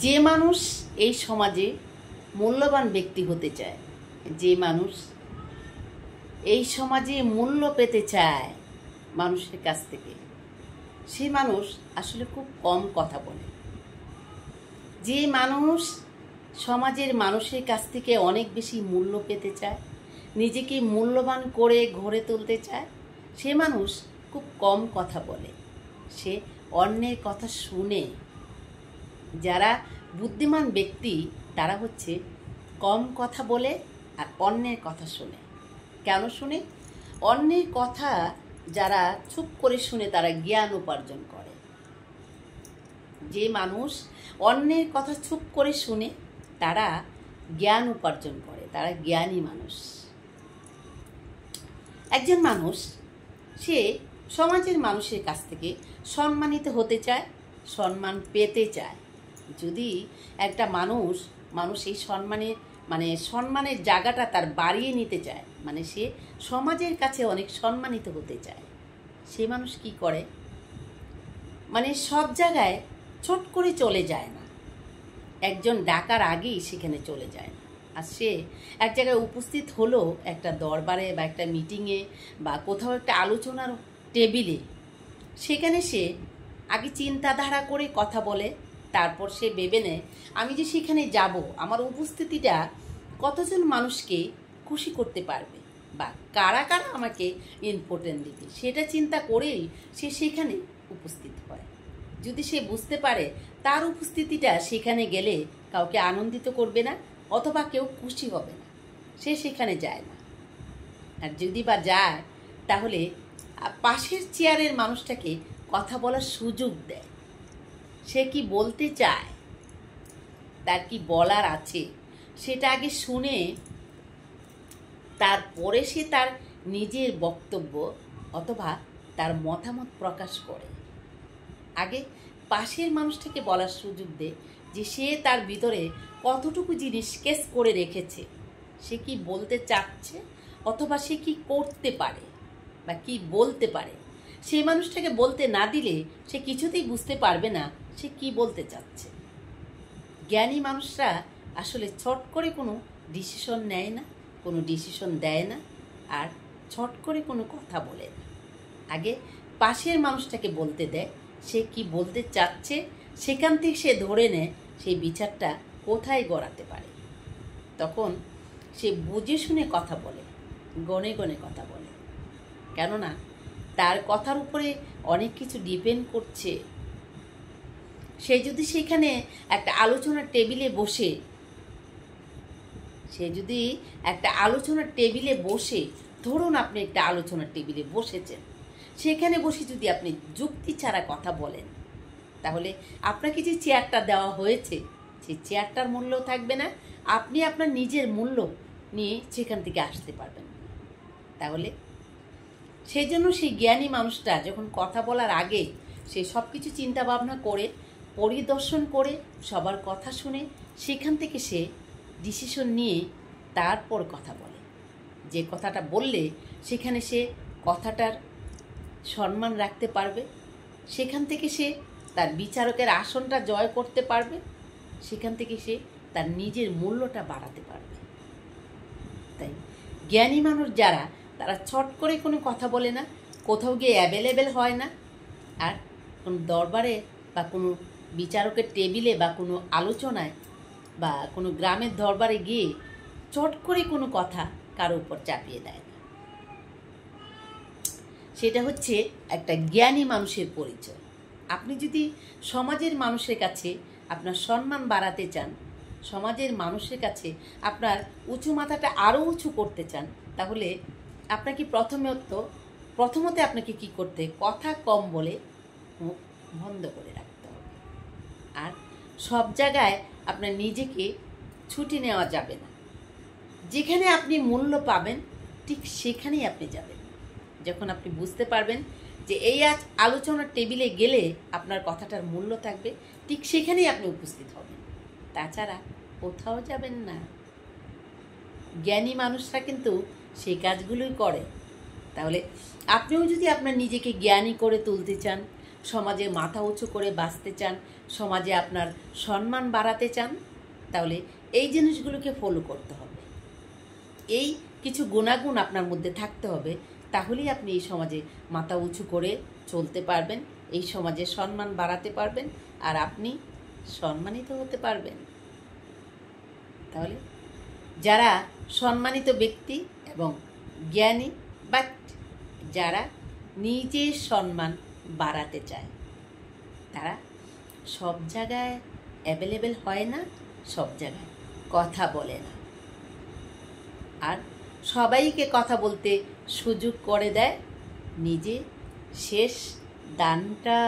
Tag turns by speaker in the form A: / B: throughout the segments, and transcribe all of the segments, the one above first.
A: যে মানুষ এই সমাজে মূল্যবান ব্যক্তি হতে চায়, যে মানুষ এই সমাজে মূল্য পেতে চায় মানুষের কাছ থেকে, সে মানুষ আসলে খুব কম কথা বলে। যে মানুষ সমাজের মানুষের কাছ থেকে অনেক বেশি মূল্য পেতে চায়, নিজেকে মূল্যবান করে গড়ে তুলতে চায়, সে মানুষ খুব কম কথা বলে। সে অন্যের কথা শুনে। যারা বুদ্ধিমান ব্যক্তি তারা হচ্ছে কম কথা বলে আর অন্যের কথা শুনে। কেন শুনে? অন্যের কথা যারা চুপ করে শুনে তারা জ্ঞান উপার্জন করে। যে মানুষ অন্যের কথা চুপ করে শুনে তারা জ্ঞান উপার্জন করে, তারা জ্ঞানী মানুষ। একজন মানুষ সে সমাজের মানুষের কাছ থেকে সম্মানিত হতে চায়, সম্মান পেতে চায়। যদি একটা মানুষ এই সম্মানের জায়গাটা তার বাড়িয়ে নিতে চায়, সে সমাজের কাছে অনেক সম্মানিত হতে চায়, সে মানুষ কি করে? সব জায়গায় চট করে চলে যায় না, একজন ডাকার আগেই সেখানে চলে যায় না। আর সে এক জায়গায় উপস্থিত হলো, একটা দরবারে বা একটা মিটিংয়ে বা কোথাও একটা আলোচনার টেবিলে, সেখানে সে আগে চিন্তাধারা করে কথা বলে। তারপর সে ভেবে নেয় আমি যে সেখানে যাব, আমার উপস্থিতিটা কতজন মানুষকে খুশি করতে পারবে বা কারা কারা আমাকে ইম্পর্টেন্ট দিবে, সেটা চিন্তা করেই সে সেখানে উপস্থিত হয়। যদি সে বুঝতে পারে তার উপস্থিতিটা সেখানে গেলে কাউকে আনন্দিত করবে না অথবা কেউ খুশি হবে না, সে সেখানে যায় না। আর যদি বা যায় তাহলে পাশের চেয়ারের মানুষটাকে কথা বলার সুযোগ দেয়। সে কি বলতে চায়, তার কি বলার আছে, সেটা আগে শুনে তারপরে সে তার নিজের বক্তব্য অথবা তার মতামত প্রকাশ করে। আগে পাশের মানুষটাকে বলার সুযোগ দেয় যে সে তার ভিতরে কতটুকু জিনিস কেস করে রেখেছে, সে কি বলতে চাচ্ছে অথবা সে কি করতে পারে বা কি বলতে পারে। সেই মানুষটাকে বলতে না দিলে সে কিছুতেই বুঝতে পারবে না সে কি বলতে চাচ্ছে। জ্ঞানী মানুষরা আসলে ছট করে কোনো ডিসিশন নেয় না, কোনো ডিসিশন দেয় না, আর ছট করে কোনো কথা বলে না। আগে পাশের মানুষটাকে বলতে দেয়, সে কি বলতে চাচ্ছে, সেখান থেকে সে ধরে নেয় সেই বিচারটা কোথায় গড়াতে পারে। তখন সে বুঝে শুনে কথা বলে, গনে গনে কথা বলে। কেননা তার কথার উপরে অনেক কিছু ডিপেন্ড করছে। সে যদি সেখানে একটা আলোচনার টেবিলে বসে, ধরুন আপনি একটা আলোচনার টেবিলে বসেছেন, সেখানে বসে যদি আপনি যুক্তি ছাড়া কথা বলেন, তাহলে আপনাকে যে চেয়ারটা দেওয়া হয়েছে সেই চেয়ারটার মূল্য থাকবে না, আপনি আপনার নিজের মূল্য নিয়ে সেখান থেকে আসতে পারবেন। তাহলে সেই জন্য সেই জ্ঞানী মানুষটা যখন কথা বলার আগে সে সব কিছু চিন্তা ভাবনা করে, পরিদর্শন করে, সবার কথা শুনে সেখান থেকে সে ডিসিশন নিয়ে তারপর কথা বলে। যে কথাটা বললে সেখানে সে কথাটার সম্মান রাখতে পারবে, সেখান থেকে সে তার বিচারকের আসনটা জয় করতে পারবে, সেখান থেকে সে তার নিজের মূল্যটা বাড়াতে পারবে। তাই জ্ঞানী মানুষ যারা, তারা ছট করে কোনো কথা বলে না, কোথাও গিয়ে অ্যাভেলেবেল হয় না, আর কোনো দরবারে বা কোনো বিচারকের টেবিলে বা কোনো আলোচনায় বা কোনো গ্রামের দরবারে গিয়ে চট করে কোনো কথা কারো উপর চাপিয়ে দেয় না। সেটা হচ্ছে একটা জ্ঞানী মানুষের পরিচয়। আপনি যদি সমাজের মানুষের কাছে আপনার সম্মান বাড়াতে চান, সমাজের মানুষের কাছে আপনার উঁচু মাথাটা আরও উঁচু করতে চান, তাহলে আপনাকে প্রথমতে আপনাকে কি করতে, কথা কম বলে মুখ বন্ধ করে রাখতে হবে। আর সব জায়গায় আপনার নিজেকে ছুটি নেওয়া যাবে না। যেখানে আপনি মূল্য পাবেন ঠিক সেখানেই আপনি যাবেন। যখন আপনি বুঝতে পারবেন যে এই আলোচনার টেবিলে গেলে আপনার কথাটার মূল্য থাকবে, ঠিক সেখানেই আপনি উপস্থিত হবেন, তাছাড়া কোথাও যাবেন না। জ্ঞানী মানুষরা কিন্তু সেই কাজগুলোই করে। তাহলে আপনিও যদি আপনার নিজেকে জ্ঞানী করে তুলতে চান, সমাজে মাথা উঁচু করে বাঁচতে চান, সমাজে আপনার সম্মান বাড়াতে চান, তাহলে এই জিনিসগুলোকে ফলো করতে হবে। এই কিছু গুণাগুণ আপনার মধ্যে থাকতে হবে, তাহলেই আপনি এই সমাজে মাথা উঁচু করে চলতে পারবেন, এই সমাজে সম্মান বাড়াতে পারবেন, আর আপনি সম্মানিত হতে পারবেন। তাহলে যারা সম্মানিত ব্যক্তি এবং জ্ঞানী, বাট যারা নিজের সম্মান বাড়াতে চায়, তারা সব জায়গায় অ্যাভেলেবেল হয় না, সব জায়গায় কথা বলে না, আর সবাইকে কথা বলতে সুযোগ করে দেয় নিজে শেষ দানটা।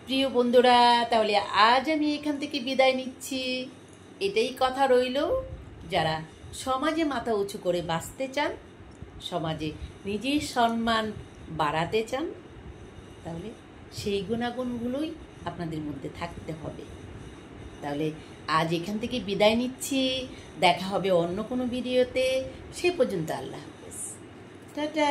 A: প্রিয় বন্ধুরা, তাহলে আজ আমি এখান থেকে বিদায় নিচ্ছি। এটাই কথা রইল, যারা সমাজে মাথা উঁচু করে বাঁচতে চান, সমাজে নিজের সম্মান বাড়াতে চান, তাহলে সেই গুণাগুণগুলোই আপনাদের মধ্যে থাকতে হবে। তাহলে আজ এখান থেকে বিদায় নিচ্ছি, দেখা হবে অন্য কোনো ভিডিওতে। সে পর্যন্ত আল্লাহ হাফেজ, টাটা।